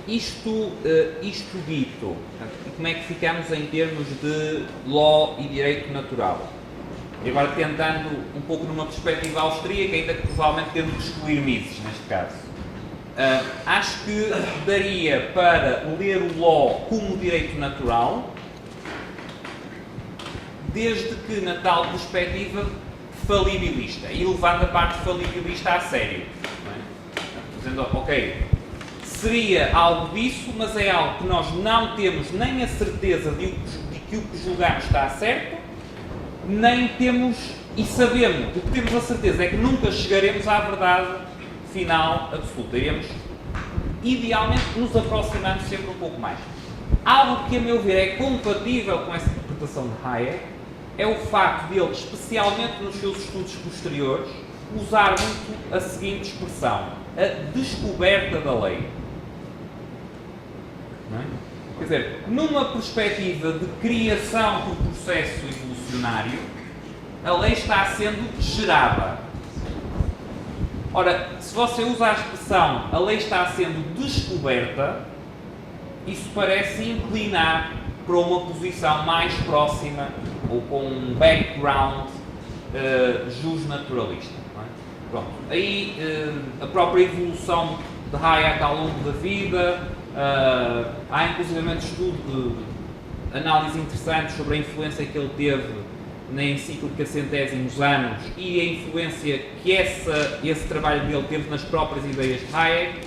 Isto dito, como é que ficamos em termos de law e direito natural? E agora tentando um pouco numa perspectiva austríaca, ainda que provavelmente tendo que excluir Mises neste caso. Acho que daria para ler o law como direito natural, desde que na tal perspectiva falibilista, e levando a parte falibilista a sério. Não é? Dizendo, ok, seria algo disso, mas é algo que nós não temos nem a certeza de que o que julgamos está certo, nem temos e sabemos. O que temos a certeza é que nunca chegaremos à verdade final absoluta. Iremos, idealmente, nos aproximando sempre um pouco mais. Algo que, a meu ver, é compatível com essa interpretação de Hayek é o facto de ele, especialmente nos seus estudos posteriores, usar muito a seguinte expressão: a descoberta da lei. Não é? Quer dizer, numa perspectiva de criação do processo evolucionário, a lei está sendo gerada. Ora, se você usa a expressão a lei está sendo descoberta, isso parece inclinar para uma posição mais próxima ou com um background justnaturalista. Não é? Pronto. Aí a própria evolução de Hayek ao longo da vida, há inclusivamente estudo de análise interessantes sobre a influência que ele teve na encíclica Centésimos Anos e a influência que esse trabalho dele teve nas próprias ideias de Hayek,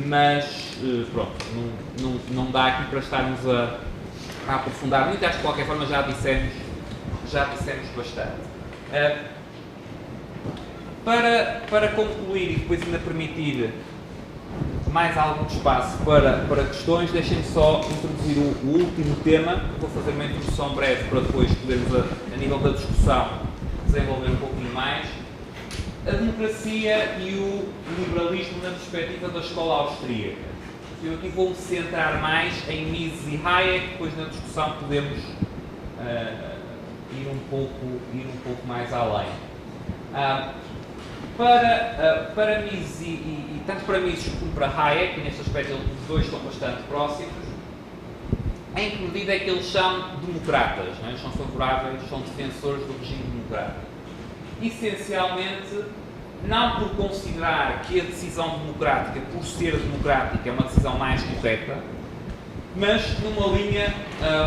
mas pronto, não dá aqui para estarmos a aprofundar muito. Acho que de qualquer forma já dissemos bastante. Para concluir e depois ainda permitir mais algum espaço para questões, deixem-me só introduzir o último tema. Vou fazer uma introdução breve para depois podermos, a nível da discussão, desenvolver um pouquinho mais. A democracia e o liberalismo na perspectiva da escola austríaca. Eu aqui vou-me centrar mais em Mises e Hayek, depois na discussão podemos ir um pouco mais além. Para Mises e tanto para Mises como para Hayek, e neste aspecto os dois estão bastante próximos, em que medida é que eles são democratas, não é? Eles são favoráveis, são defensores do regime democrático. Essencialmente, não por considerar que a decisão democrática, por ser democrática, é uma decisão mais correta, mas numa linha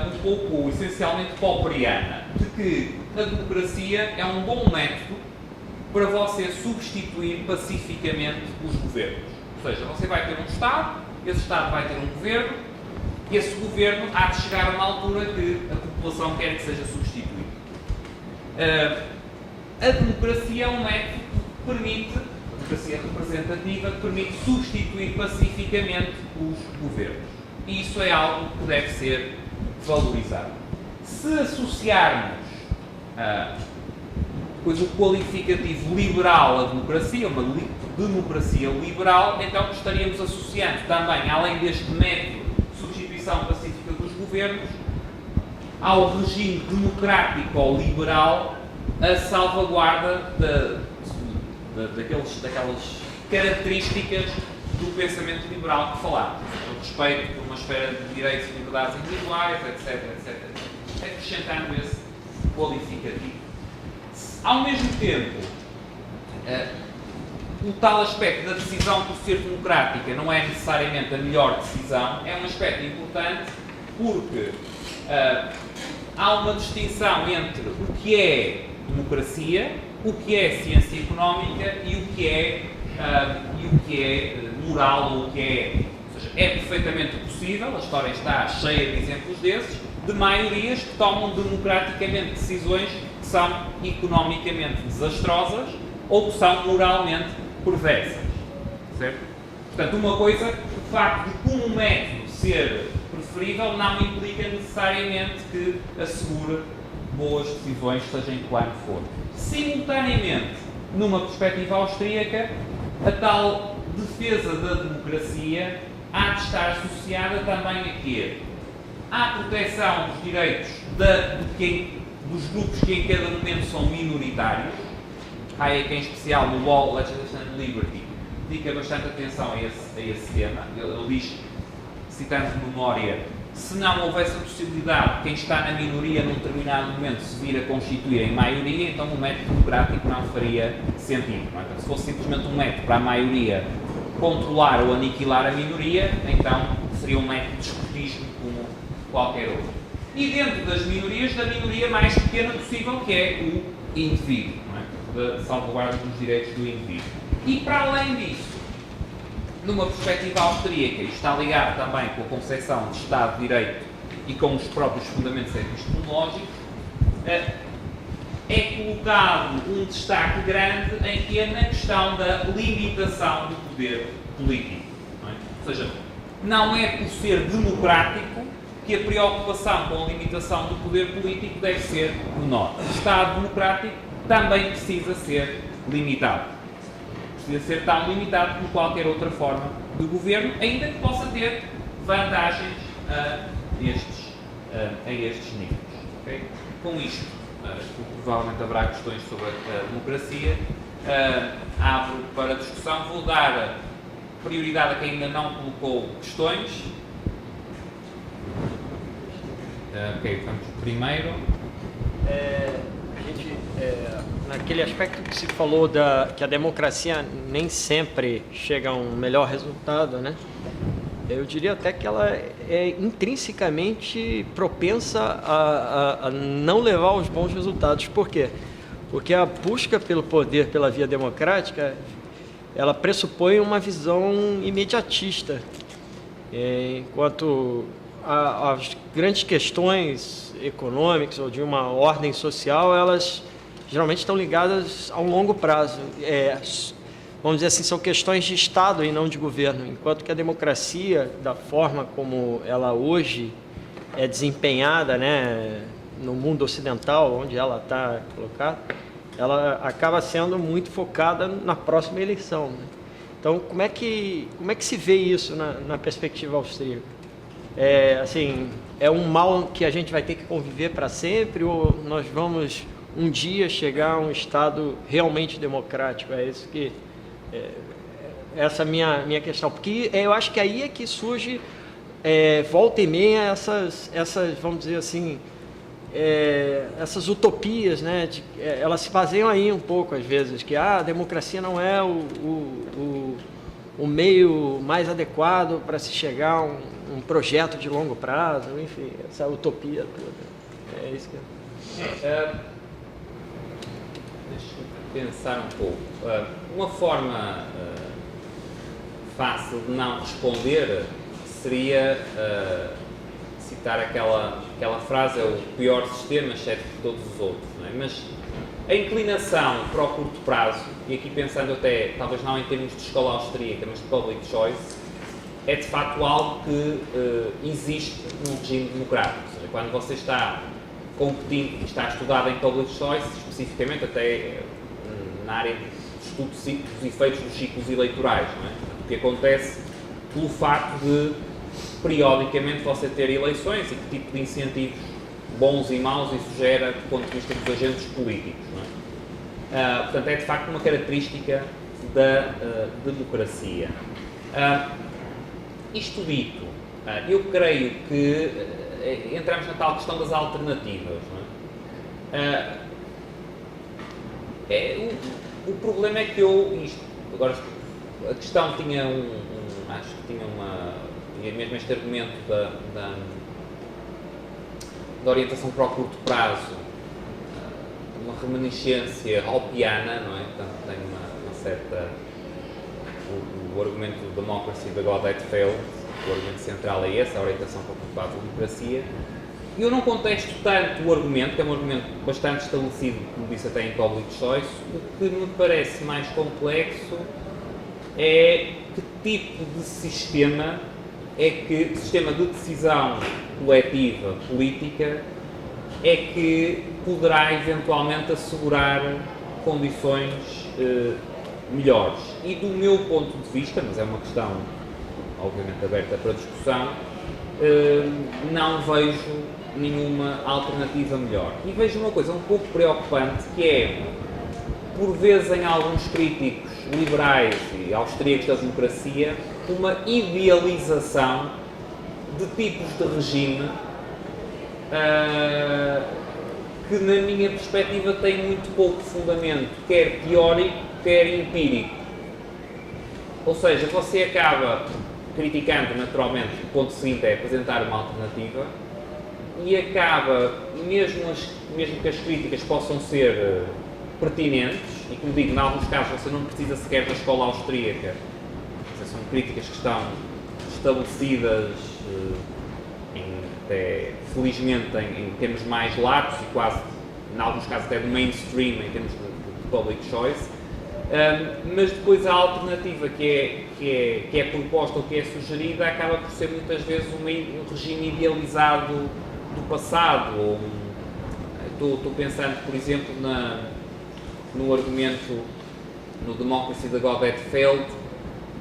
um pouco, essencialmente, popperiana, de que a democracia é um bom método para você substituir pacificamente os governos. Ou seja, você vai ter um Estado, esse Estado vai ter um governo, e esse governo há de chegar a uma altura que a população quer que seja substituído. A democracia é um método que permite, a democracia representativa, que permite substituir pacificamente os governos. E isso é algo que deve ser valorizado. Se associarmos depois o qualificativo liberal à democracia, uma democracia liberal, então estaríamos associando também, além deste método de substituição pacífica dos governos, ao regime democrático ou liberal a salvaguarda daquelas características do pensamento liberal que falámos. O respeito por uma esfera de direitos e liberdades individuais, etc. Acrescentando esse qualificativo. Ao mesmo tempo, o tal aspecto da decisão por ser democrática não é necessariamente a melhor decisão, é um aspecto importante porque há uma distinção entre o que é democracia, o que é ciência económica e o que é moral, ou o que é... Ou seja, é perfeitamente possível, a história está cheia de exemplos desses, de maiorias que tomam democraticamente decisões que são economicamente desastrosas ou que são moralmente perversas. Certo? Portanto, uma coisa, o facto de como método ser preferível não implica necessariamente que assegure boas decisões, seja em que plano for. Simultaneamente, numa perspectiva austríaca, a tal defesa da democracia há de estar associada também a quê? À proteção dos direitos dos grupos que em cada momento são minoritários. Hayek, em especial, no Law, Legislation and Liberty, dedica bastante atenção a esse tema. Ele diz, citando de memória, se não houvesse a possibilidade de quem está na minoria num determinado momento se vir a constituir em maioria, então o método democrático não faria sentido. Não é? Então, se fosse simplesmente um método para a maioria controlar ou aniquilar a minoria, então seria um método de escrutismo como qualquer outro. E dentro das minorias, da minoria mais pequena possível, que é o indivíduo, não é? Da salvaguarda dos direitos do indivíduo. E para além disso, numa perspectiva austríaca, isto está ligado também com a concepção de Estado de Direito e com os próprios fundamentos epistemológicos, é colocado um destaque grande em que é na questão da limitação do poder político. Não é? Ou seja, não é por ser democrático que a preocupação com a limitação do poder político deve ser menor. O Estado democrático também precisa ser limitado. Precisa ser tão limitado como qualquer outra forma de governo, ainda que possa ter vantagens a estes níveis. Okay? Com isto, provavelmente haverá questões sobre a democracia. Abro para discussão. Vou dar prioridade a quem ainda não colocou questões. Ok, vamos primeiro. Naquele aspecto que se falou que a democracia nem sempre chega a um melhor resultado, né? Eu diria até que ela é intrinsecamente propensa a não levar aos bons resultados. Por quê? Porque a busca pelo poder pela via democrática, ela pressupõe uma visão imediatista, enquanto as grandes questões econômicas ou de uma ordem social, elas geralmente estão ligadas a um longo prazo. Vamos dizer assim, são questões de Estado e não de governo, enquanto que a democracia, da forma como ela hoje é desempenhada, né, no mundo ocidental, onde ela está colocada, ela acaba sendo muito focada na próxima eleição. Né? Então, como é que se vê isso na perspectiva austríaca? É um mal que a gente vai ter que conviver para sempre, ou nós vamos um dia chegar a um Estado realmente democrático? É isso que... essa minha questão. Porque eu acho que aí é que surge, volta e meia, essas vamos dizer assim, essas utopias, né? Elas se baseiam aí um pouco, às vezes, que a democracia não é o meio mais adequado para se chegar a um projeto de longo prazo, enfim, essa utopia toda. É isso que Deixa-me pensar um pouco. Uma forma fácil de não responder seria citar aquela frase: é o pior sistema, exceto por todos os outros. Não é? Mas a inclinação para o curto prazo, e aqui pensando até, talvez não em termos de escola austríaca, mas de public choice, é de facto algo que existe num regime democrático. Ou seja, quando você está competindo e está estudado em public choice, especificamente até na área de estudo dos efeitos dos ciclos eleitorais, não é? O que acontece pelo facto de periodicamente você ter eleições e que tipo de incentivos bons e maus isso gera do ponto de vista dos agentes políticos. Não é? Portanto, é de facto uma característica da democracia. Isto dito, eu creio que entramos na tal questão das alternativas. Não é? O problema é que agora a questão tinha acho que tinha mesmo este argumento da orientação para o curto prazo, uma reminiscência hoppiana, não é? Portanto, tem uma certa... O argumento do democracy, the God that failed, o argumento central é esse, a orientação para o curto prazo da democracia. Eu não contesto tanto o argumento, que é um argumento bastante estabelecido, como disse até em public choice. O que me parece mais complexo é que tipo de sistema sistema de decisão coletiva política é que poderá eventualmente assegurar condições melhores. E do meu ponto de vista, mas é uma questão obviamente aberta para discussão, não vejo nenhuma alternativa melhor. E vejo uma coisa um pouco preocupante, que é, por vezes em alguns críticos, liberais e austríacos da democracia uma idealização de tipos de regime que, na minha perspectiva, tem muito pouco fundamento, quer teórico, quer empírico. Ou seja, você acaba criticando, naturalmente, o ponto seguinte é apresentar uma alternativa e acaba, mesmo que as críticas possam ser pertinentes, e como digo, em alguns casos você não precisa sequer da escola austríaca, são críticas que estão estabelecidas felizmente em termos mais largos e quase, em alguns casos até de mainstream em termos de public choice, mas depois a alternativa que é proposta ou que é sugerida acaba por ser muitas vezes um regime idealizado do passado. Estou pensando, por exemplo, no argumento no Democracy the God That Failed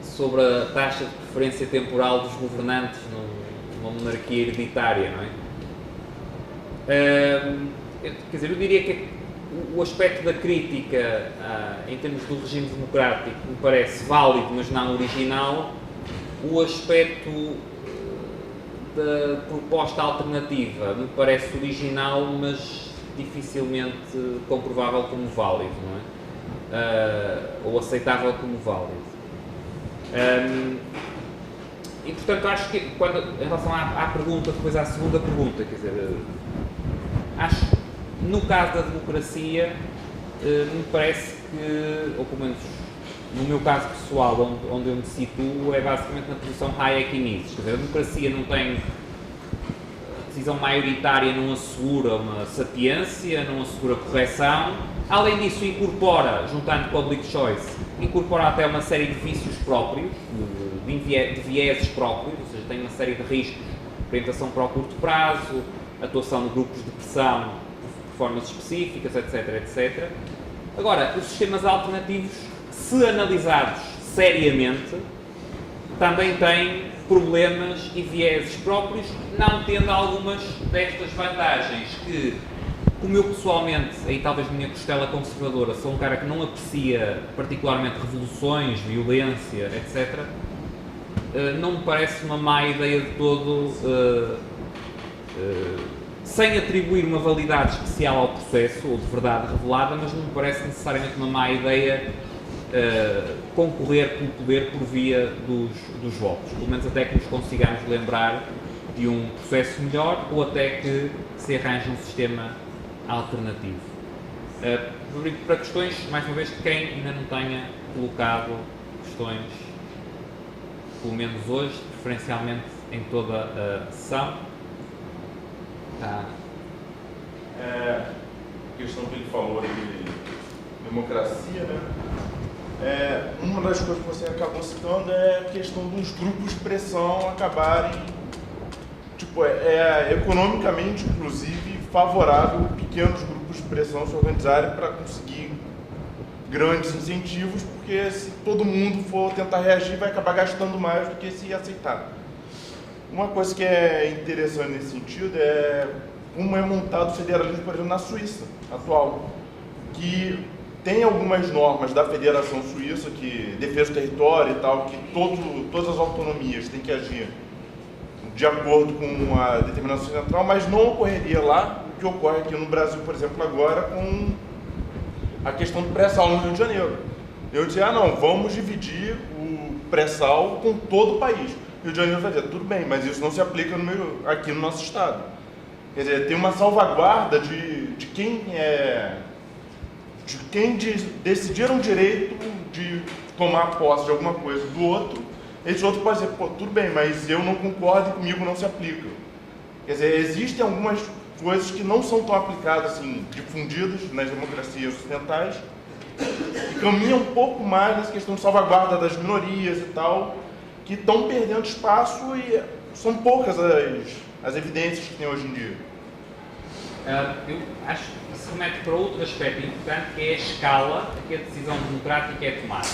sobre a taxa de preferência temporal dos governantes numa monarquia hereditária, não é? Quer dizer, eu diria que o aspecto da crítica em termos do regime democrático me parece válido, mas não original. O aspecto da proposta alternativa me parece original, mas dificilmente comprovável como válido, não é? Ou aceitável como válido. E portanto acho que em relação à pergunta, depois à segunda pergunta, quer dizer, acho que no caso da democracia me parece que, ou pelo menos no meu caso pessoal, onde eu me situo, é basicamente na posição Hayek-Mises. Quer dizer, a democracia não tem decisão maioritária, não assegura uma sapiência, não assegura correção. Além disso, incorpora, juntando public choice, incorpora até uma série de vícios próprios, de vieses próprios, ou seja, tem uma série de riscos, orientação para o curto prazo, atuação de grupos de pressão de formas específicas, etc, etc. Agora, os sistemas alternativos, se analisados seriamente, também têm problemas e vieses próprios, não tendo algumas destas vantagens que, como eu pessoalmente, aí talvez a minha costela conservadora, sou um cara que não aprecia particularmente revoluções, violência, etc., não me parece uma má ideia de todo, sem atribuir uma validade especial ao processo, ou de verdade revelada, mas não me parece necessariamente uma má ideia concorrer pelo poder por via dos votos, pelo menos até que nos consigamos lembrar de um processo melhor ou até que se arranje um sistema alternativo. Para questões, mais uma vez, de quem ainda não tenha colocado questões, pelo menos hoje, preferencialmente em toda a sessão. A questão que ele falou de democracia, né? Uma das coisas que você acabou citando é a questão dos grupos de pressão acabarem, economicamente, inclusive, favorável pequenos grupos de pressão se organizarem para conseguir grandes incentivos, porque se todo mundo for tentar reagir, vai acabar gastando mais do que se aceitar. Uma coisa que é interessante nesse sentido é como é montado o federalismo, por exemplo, na Suíça atual, que tem algumas normas da Federação Suíça, que defesa do território e tal, que todas as autonomias têm que agir de acordo com a determinação central, mas não ocorreria lá o que ocorre aqui no Brasil, por exemplo, agora com a questão do pré-sal no Rio de Janeiro. Eu dizia, não, vamos dividir o pré-sal com todo o país. O Rio de Janeiro vai dizer, tudo bem, mas isso não se aplica aqui no nosso estado. Quer dizer, tem uma salvaguarda de quem decidiram o direito de tomar posse de alguma coisa do outro. Esse outro pode dizer, tudo bem, mas eu não concordo e comigo não se aplica. Quer dizer, existem algumas coisas que não são tão aplicadas, assim, difundidas nas democracias ocidentais, e caminham um pouco mais nessa questão de salvaguarda das minorias e tal, que estão perdendo espaço e são poucas as evidências que tem hoje em dia. Eu acho que se remete para outro aspecto importante, que é a escala a que a decisão democrática é tomada.